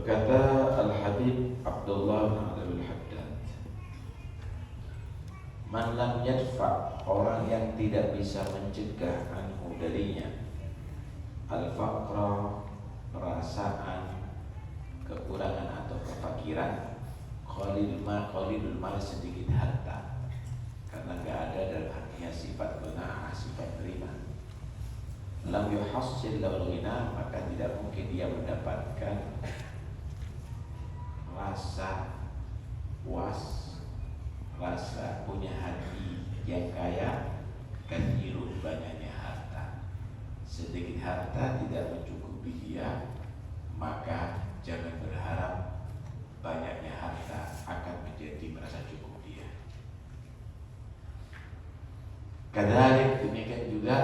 Berkata Al-Habib Abdullah bin Abdul Haddad, man lam yadfa, orang yang tidak bisa mencegah anhu darinya, al-faqra, perasaan kekurangan atau kefakiran, qalilul mal, sedikit harta, karena nggak ada dalam hatinya sifat qanaah, sifat terima. Lam yuhassil lahu ghina, maka tidak mungkin dia mendapatkan rasa puas, rasa punya hati yang kaya. Kathirun, banyaknya harta. Sedikit harta tidak mencukupi dia, maka jangan berharap banyaknya harta akan menjadi merasa cukup dia. Kadalik, demikian juga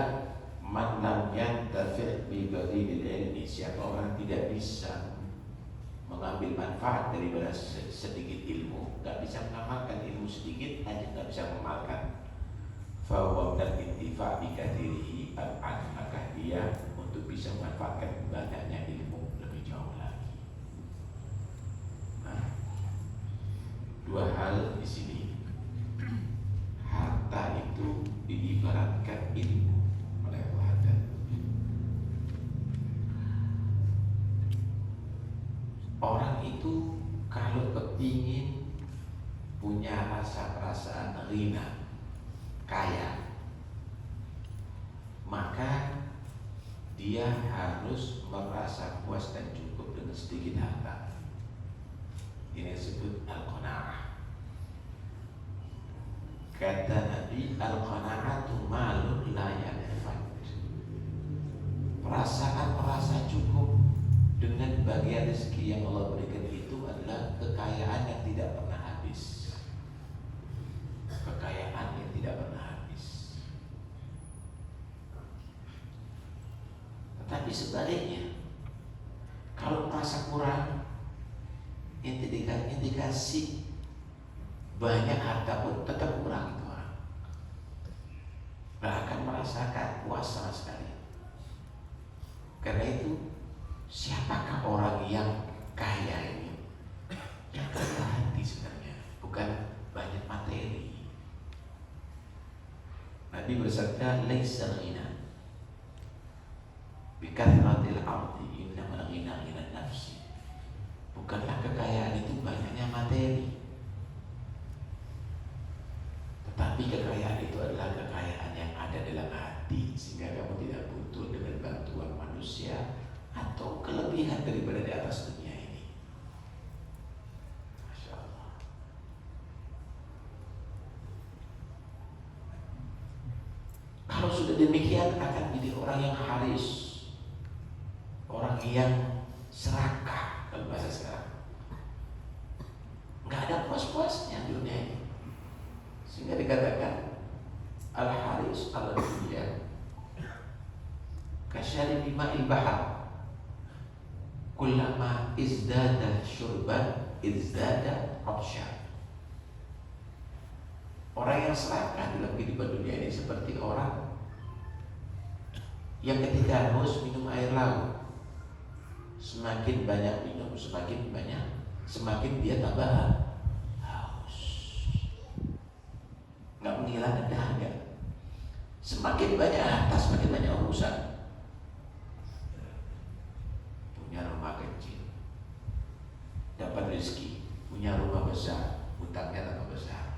man lam yantafi' bi ghairil ilmi, siapa orang tidak bisa mengambil manfaat daripada sedikit ilmu, nggak bisa mengamalkan ilmu sedikit aja, nggak bisa mengamalkan, fahuwa dan intifa' bi kathirihi ab'ad, maka dia untuk bisa memanfaatkan banyaknya ilmu lebih jauh lagi. Nah, dua hal di sini. Harta itu diibaratkan ilmu oleh Allah. Orang itu kalau kepingin punya rasa perasaan ghina, kaya, maka dia harus merasa puas dan cukup dengan sedikit harta. Ini disebut al-qanaah. Kata Nabi, al-qanaatu malun la yanfad. Perasaan merasa cukup dengan bagian rezeki yang Allah berikan itu adalah kekayaan yang tidak pernah habis. Kekayaan yang tidak pernah habis. Tetapi sebaliknya, kalau merasa kurang, indikasi banyak harta pun tetap kurang itu orang. Nggak akan merasakan puas sama sekali. Karena itu, siapakah orang yang kaya ini? Yang kaya hati sebenarnya, bukan banyak materi. Nabi bersabda, laisa ghina bi kathratil ardi, innamal ghina ghina nafsi. Bukanlah kekayaan itu banyaknya materi, tetapi kekayaan itu adalah kekayaan yang ada dalam hati, sehingga kamu tidak butuh dengan bantuan manusia atau kelebihan daripada di atas dunia ini. Masya Allah. Kalau sudah demikian akan jadi orang yang haris, orang yang serakah kalau bahasa sekarang. Nggak ada puas-puasnya dunia ini. Sehingga dikatakan al-haris al-dunya kasyaribi ma'il bahar, kullama izdada syurban izdada absyar. Orang yang serakah dalam kehidupan dunia ini seperti orang yang ketika haus minum air laut. Semakin banyak minum, semakin dia tambah haus. Nggak menghilangkan dahaga. Semakin banyak harta, semakin banyak urusan. Punya rumah kecil, dapat rezeki. Punya rumah besar, hutangnya tambah besar.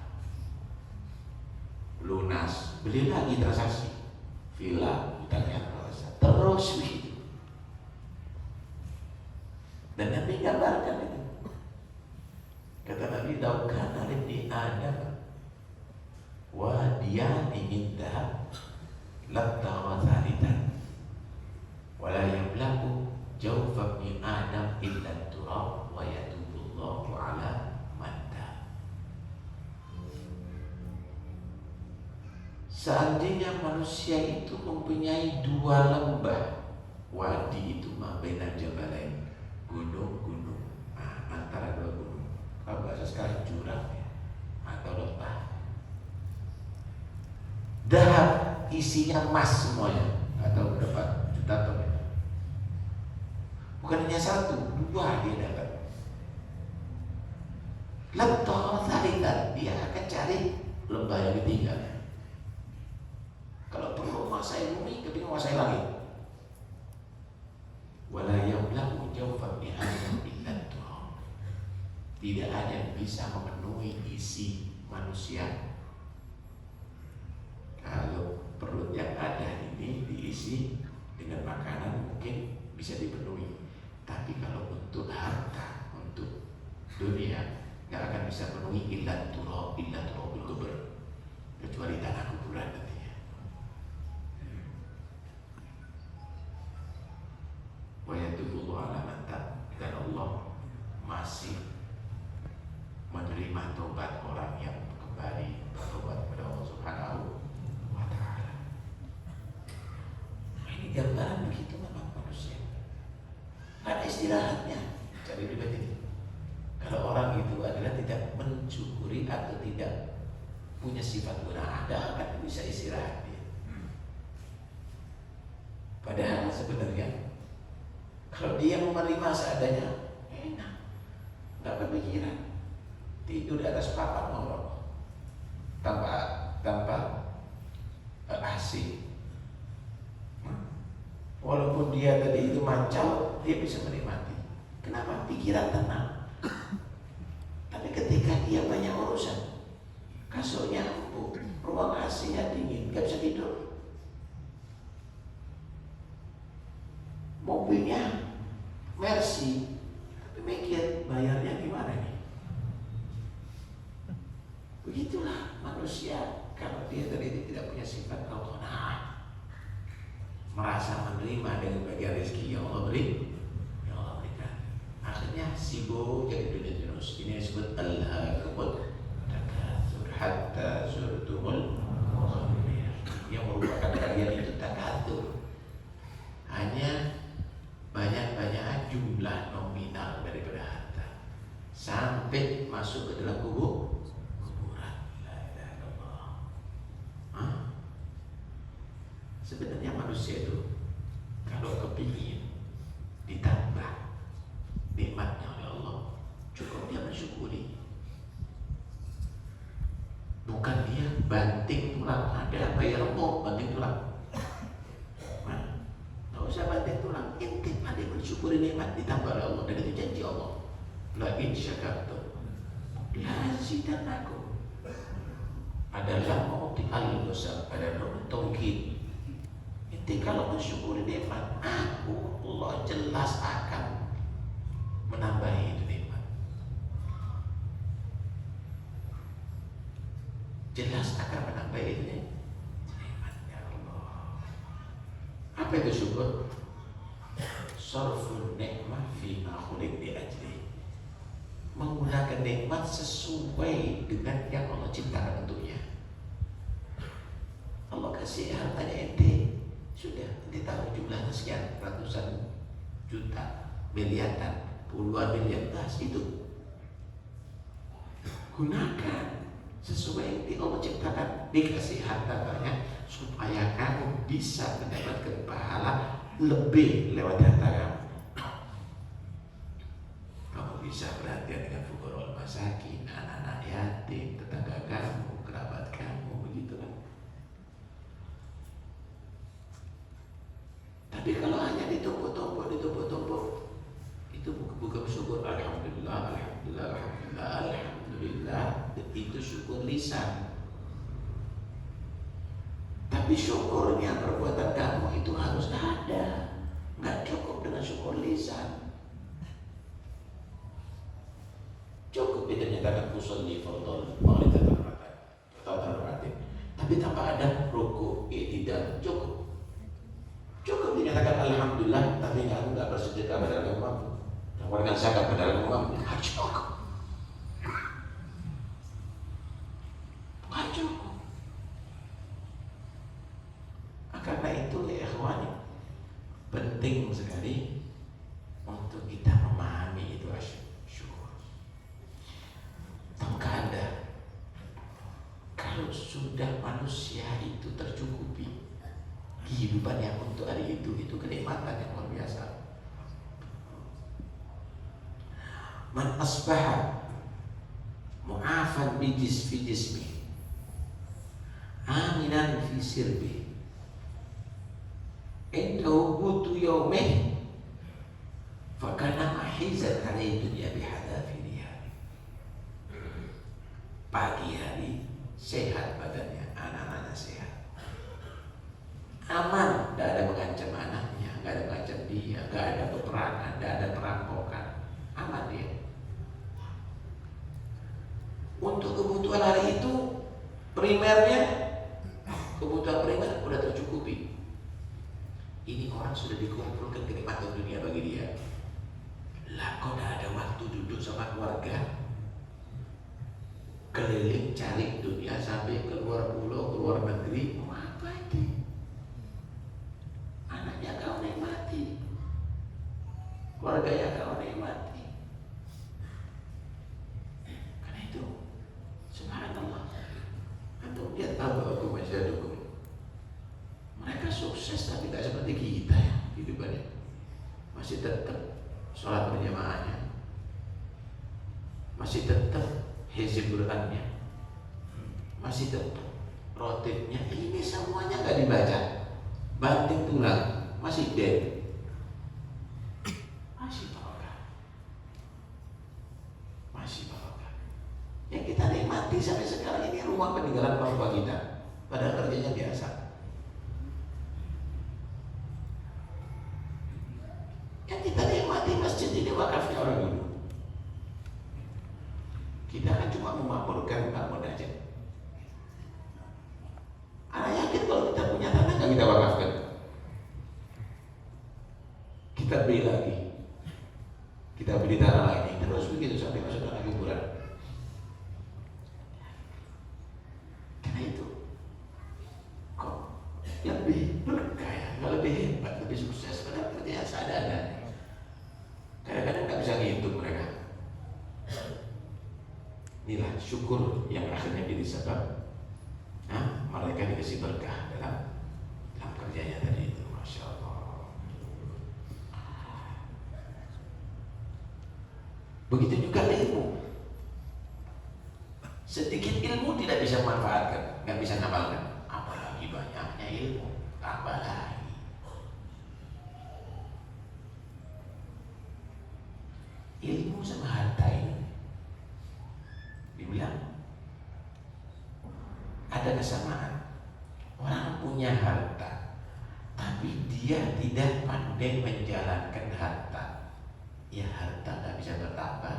Lunas, beli lagi transaksi. Villa, hutangnya tambah besar. Terus begitu. Dan Nabi gambarkan itu. Kata Nabi, "Daukana libni Adam wadiyani min dhahab labtagha thalithan wala yamlaku jawfa ibni Adam illa turab wa yatubullahu ala man tab." Seandainya manusia itu mempunyai dua lembah, wadi itu ma baina jabalain, gunung-gunung, antara dua gunung. Kalau bahasa sekarang jurang ya, atau lembah. Dahab isinya emas semuanya, atau berapa juta ton. Bukan hanya satu, dua dia dapat. Labtagha thalithan, dia akan cari lembah yang ketiga. Kalau perlu menguasai bumi, kepingin menguasai langit. Wala yamla'u jawfa ibni Adam illa turab. Tidak ada yang bisa memenuhi isi manusia kalau perut yang ada ini diisi dengan makanan mungkin bisa dipenuhi. Tapi kalau untuk harta, untuk dunia, nggak akan bisa penuhi illa turab kubur, kecuali tanah kuburan nantinya. Wa yatubullahu ala man tab, dan Allah masih menerima tobat orang yang kembali bertobat kepada Allah Subhanahu wa ta'ala. Ini gambaran begitu memang manusia. Nggak ada istirahatnya. Cari pribadi ini. Kalau orang itu adalah tidak mensyukuri atau tidak punya sifat guna ada, akan bisa istirahat dia. Padahal sebenarnya kalau dia menerima seadanya, enak, nggak berpikiran, tidur di atas papan ngorok, tanpa AC. Walaupun dia tadi itu mancau, dia bisa menikmati. Kenapa? Pikiran tenang. Tapi ketika dia banyak urusan, kasurnya empuk, ruang AC-nya dingin, nggak bisa tidur. Mobilnya Mercy, tapi mikir bayarnya gimana nih? Begitulah manusia kalau dia tadi tidak punya sifat qanaah, merasa menerima dengan bagian rezeki yang Allah beri, yang Allah berikan. Akhirnya sibuk jadi dunia terus. Ini disebut al-hakumut takatsur hatta zurtumul maqabir. Yang merupakan kalian itu takatsur, hanya banyak-banyak jumlah nominal daripada harta sampai masuk ke dalam kuburan. La ilaha illallah. Sebenarnya manusia itu kalau kepingin ditambah nikmatnya oleh Allah, cukup dia bersyukuri. Bukan dia banting tulang, ada bayar mau banting tulang. Nggak usah banting tulang, intip ada bersyukuri nikmat ditambah oleh Allah, dan itu janji Allah. La in syakartum la azidannakum. Adalah mauti al-dosa pada nomor tauhid. Inti kalau bersyukuri nikmat, aku Allah jelas akan menambahi itu nikmat. Jelas akan menambahi itu nikmat. Ya Allah. Apa itu syukur? Sarfun nikmat fi ma khuliq bi ajli. Menggunakan nikmat sesuai dengan yang Allah ciptakan untuknya. Allah kasih hartanya ente, sudah ente tahu jumlahnya sekian, ratusan juta, miliaran, puluhan miliar, itu gunakan sesuai yang Allah ciptakan. Dikasih harta banyak supaya kamu bisa mendapatkan pahala lebih lewat harta kamu. Kamu bisa perhatian dengan fuqara'ul masakin, anak-anak yatim, tetangga kamu, kerabat kamu, begitu kan. Tapi kalau hanya ditumpuk-tumpuk, itu bukan syukur. Alhamdulillah, alhamdulillah, alhamdulillah, alhamdulillah. Itu syukur lisan. Tapi syukurnya perbuatan kamu itu harus ada. Nggak cukup dengan syukur lisan. Cukup dia menyatakan usolli fardhon ma'rifatan atau tarbatin. Tapi tanpa ada ruku, i'tidal, cukup. Cukup dinyatakan alhamdulillah, tapi nggak bersedekah pada agamamu, dengan zakat pada agamamu, cukup. Nggak cukup. Karena itu ya ikhwani, penting sekali untuk kita memahami itu syukur. Tahukah Anda, kalau sudah manusia itu tercukupi kehidupannya untuk hari itu kenikmatan yang luar biasa. Man asbaha mu'afan fi jismi, aminan fi sirbi, indahu qutu yaumih, fakana mahizat alaihi dunya bihadafiriha. Pagi hari sehat badannya, anak-anak sehat, aman, tidak ada mengancam anaknya, tidak ada mengancam dia, tidak ada peperangan, tidak ada perampokan, aman dia. Untuk kebutuhan hari itu primernya, kebutuhan primer sudah tercukupi. Ini orang sudah dikumpulkan kenikmatan dunia bagi dia. Lah kok tidak ada waktu duduk sama keluarga, keliling cari dunia sampai keluar pulau, keluar negeri. Mau apa itu? Anaknya kau nikmati, keluarganya kau nikmati. Karena itu, subhanallah, antum lihat abang-abang masih dukung. Mereka sukses tapi tidak seperti kita ya hidupannya. Masih tetap sholat berjamaahnya, masih tetap hizib Qurannya, masih tetap rotibnya. Ini semuanya nggak dibaca, banting tulang, masih dead, masih barokah, masih barokah. Yang kita nikmati sampai sekarang ini rumah peninggalan orang tua kita, padahal kerjanya biasa. Yang kita nikmati masjid ini wakafnya orang dulu. Kita kan cuma memakmurkan bangun aja. Anak yakin kalau kita punya tanah nggak kita wakafkan, kita beli lagi, kita beli tanah lagi, terus begitu sampai masuk tanah kuburan. Karena itu kok lebih berkaya, nggak lebih hebat, lebih sukses, padahal kerjaan seadanya. Kadang-kadang nggak bisa ngitung mereka. Inilah syukur yang akhirnya jadi sebab mereka dikasih berkah dalam kerjanya tadi itu. Masya Allah. Begitu juga ilmu. Sedikit ilmu tidak bisa memanfaatkan, nggak bisa ngamalkan. Apalagi banyaknya ilmu, tambah lagi. Ilmu sama harta ini dibilang ada kesamaan. Orang punya harta tapi dia tidak pandai menjalankan harta, ya harta nggak bisa bertambah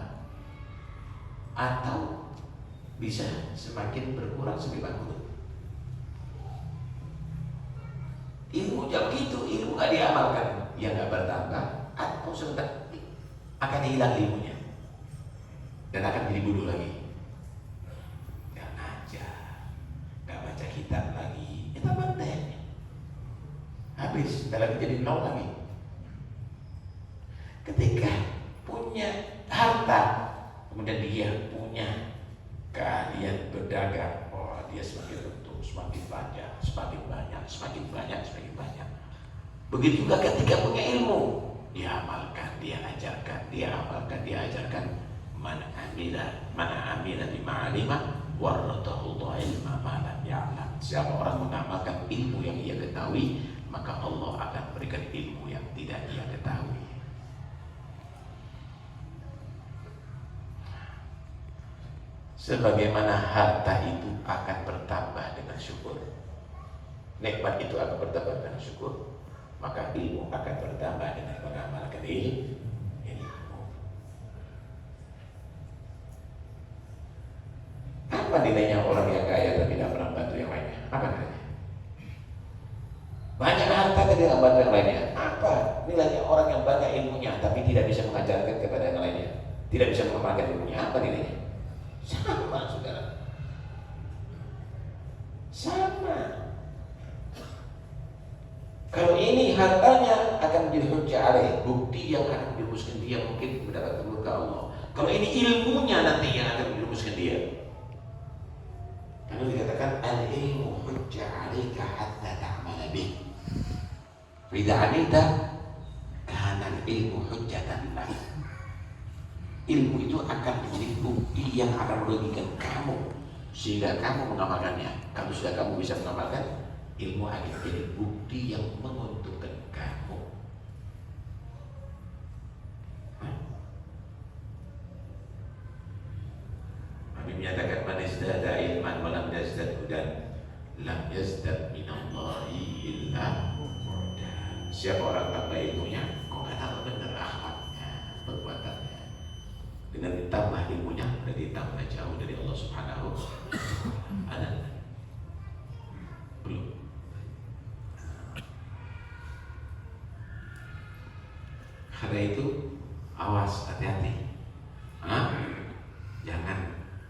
atau bisa semakin berkurang semakin bangkrut. Ilmu jauh gitu, ilmu nggak diamalkan, ya nggak bertambah atau sebentar akan hilang ilmunya dan akan jadi bodoh lagi. Nggak ngajar, nggak baca kitab lagi, itu penting. Habis, dalam jadi nol lagi. Ketika punya harta, kemudian dia punya keahlian berdagang, oh dia semakin untung, semakin banyak, semakin banyak, semakin banyak, semakin banyak. Begitu juga ketika punya ilmu, dia amalkan, dia ajarkan, dia amalkan, dia ajarkan. Mana amila bima alima warathahu ilma ma lam ya'lam. Siapa orang mengamalkan ilmu yang ia ketahui, maka Allah akan berikan ilmu yang tidak ia ketahui. Sebagaimana harta itu akan bertambah dengan syukur, nikmat itu akan bertambah dengan syukur, maka ilmu akan bertambah dengan mengamalkan ilmu. Apa nilainya orang yang kaya tapi tidak pernah bantu yang lainnya? Apa nilainya? Banyak harta tapi tidak bantu yang lainnya. Apa nilainya orang yang banyak ilmunya tapi tidak bisa mengajarkan kepada yang lainnya, tidak bisa mengamalkan ilmunya? Apa nilainya? Sama, saudara. Sama. Kalau ini hartanya akan menjadi hujjah alaih, bukti yang akan menjerumuskan dia mungkin mendapatkan murka Allah. Kalau ini ilmunya nanti yang akan menjerumuskan dia. Karena dikatakan al-ilmu hujjah alaika hatta ta'mala bih. Idza 'amilta kana al-ilmu hujjatan lak. ilmu itu akan menjadi bukti yang akan merugikan kamu sehingga kamu mengamalkannya. Kalau sudah kamu bisa mengamalkan, ilmu akan menjadi bukti yang menguntungkan kamu. Nabi menyatakan man izdada ilman wa lam yazdad hudan lam yazdad minallahi illa hudan. Siapa orang tambah ilmunya, kok nggak tahu benar akhlaknya, perbuatannya. Dengan ditambah ilmunya, berarti tambah jauh dari Allah Subhanahu wa Ta'ala. Belum. Karena itu